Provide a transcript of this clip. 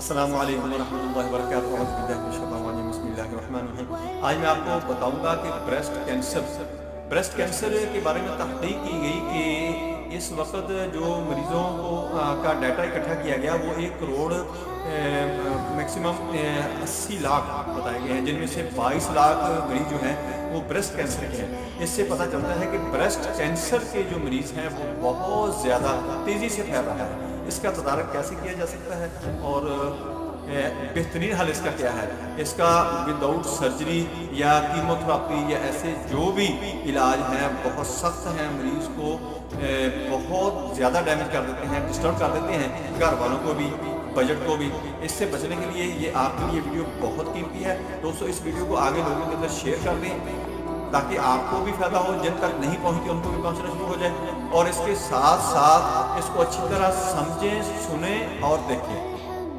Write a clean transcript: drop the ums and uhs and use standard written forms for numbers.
السلام علیکم ورحمۃ اللہ وبرکاتہ۔ اعوذ باللہ من الشیطان الرجیم، بسم اللہ الرحمن الرحیم۔ آج میں آپ کو بتاؤں گا کہ بریسٹ کینسر کے بارے میں تحقیق کی گئی کہ اس وقت جو مریضوں کا ڈیٹا اکٹھا کیا گیا وہ 1 کروڑ میکسیمم 80 لاکھ بتائے گئے ہیں، جن میں سے 22 لاکھ مریض جو ہیں وہ بریسٹ کینسر کے ہیں۔ اس سے پتہ چلتا ہے کہ بریسٹ کینسر کے جو مریض ہیں وہ بہت زیادہ تیزی سے پھیل رہا ہے۔ اس کا تدارک کیسے کیا جا سکتا ہے اور بہترین حل اس کا کیا ہے؟ اس کا وداؤٹ سرجری یا کیموتھراپی یا ایسے جو بھی علاج ہیں بہت سخت ہیں، مریض کو بہت زیادہ ڈیمیج کر دیتے ہیں، ڈسٹرب کر دیتے ہیں، گھر والوں کو بھی، بجٹ کو بھی۔ اس سے بچنے کے لیے یہ آپ کے لیے ویڈیو بہت قیمتی ہے۔ دوستو اس ویڈیو کو آگے لوگوں کے اندر شیئر کر دیں تاکہ آپ کو بھی فائدہ ہو، جن تک نہیں پہنچتی ان کو بھی پہنچنا شروع ہو جائے، اور اس کے ساتھ ساتھ اس کو اچھی طرح سمجھیں، سنیں اور دیکھیں۔